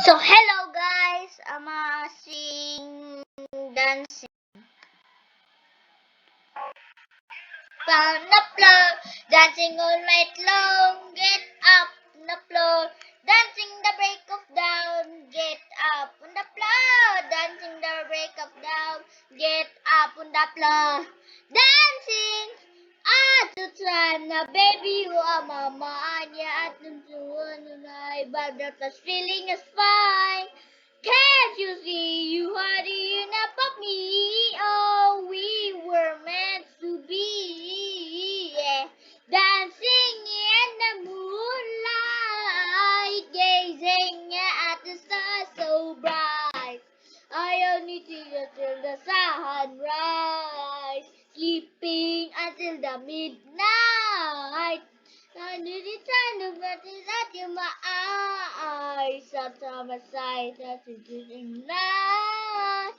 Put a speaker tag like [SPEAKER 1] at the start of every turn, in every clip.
[SPEAKER 1] So hello guys, I'm sing dancing. Found the floor, dancing all night long. Get up on the floor, dancing the break of dawn. Get up on the floor, dancing the break of dawn. Get up on the floor, dancing. To time na baby you are mama anya at nuntuan nunay but that was feeling is fine. Can't you see you are the enough of me? Oh, we were meant to be, yeah. Dancing in the moonlight, gazing at the stars so bright. I only think until the sunrise, sleeping until the midnight. Under the sun of what is that in my eyes, out of my sight, that is in night.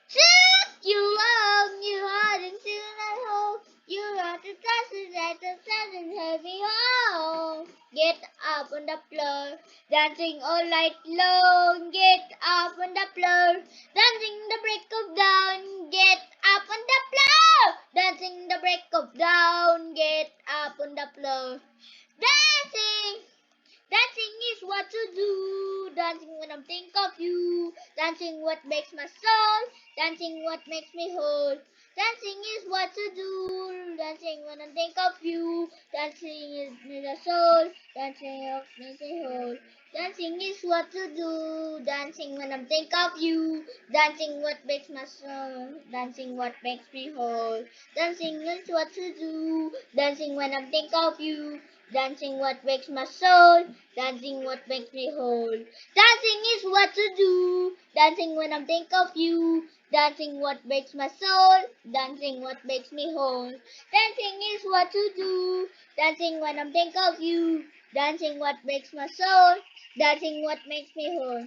[SPEAKER 1] Took you long, you hadn't seen at home. You are the dust that the sun and heavy home. Get up on the floor, dancing all night long. Get up on the floor, dancing the break of dawn. Get up on the floor, dancing the break of dawn. Get up on the floor. Dancing! Dancing is what to do. Dancing when I think of you. Dancing what makes my soul. Dancing what makes me whole. Dancing is what to do. Dancing when I think of you. Dancing is the soul. Dancing what makes me whole. Dancing is what to do. Dancing when I think of you. Dancing what makes my soul. Dancing what makes me whole. Dancing is what to do. Dancing when I think of you. Dancing what makes my soul. Dancing what makes me whole. Dancing is what to do. Dancing when I think of you. Dancing what makes my soul. Dancing what makes me whole. Dancing is what to do. Dancing when I think of you. Dancing what makes my soul. Dancing what makes me whole.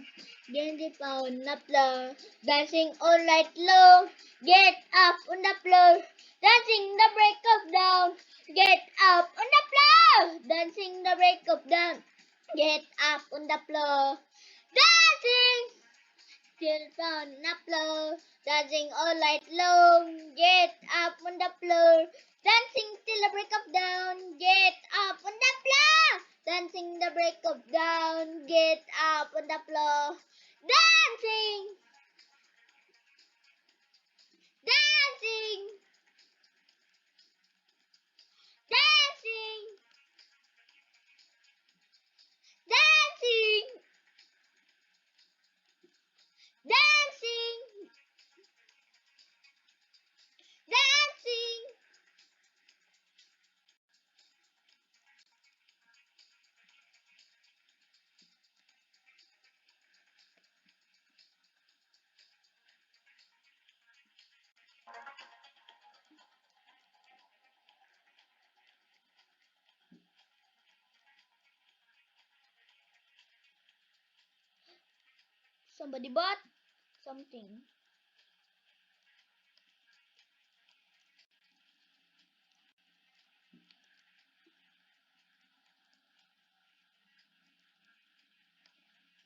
[SPEAKER 1] Dancing on the floor. Dancing all night long. Get up on the floor. Dancing the break of dawn. Get up on the floor. Dancing the break of dawn. Get up on the floor. Dancing till on the floor. Dancing all night long. Get up on the floor. Dancing till the break of dawn. Get up on the floor. Dancing the break of dawn. Get up on the floor. Dancing. Dancing. Dancing. Dancing. Dancing. Dancing. Somebody bought something.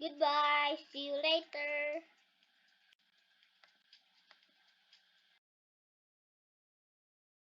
[SPEAKER 1] Goodbye. See you later.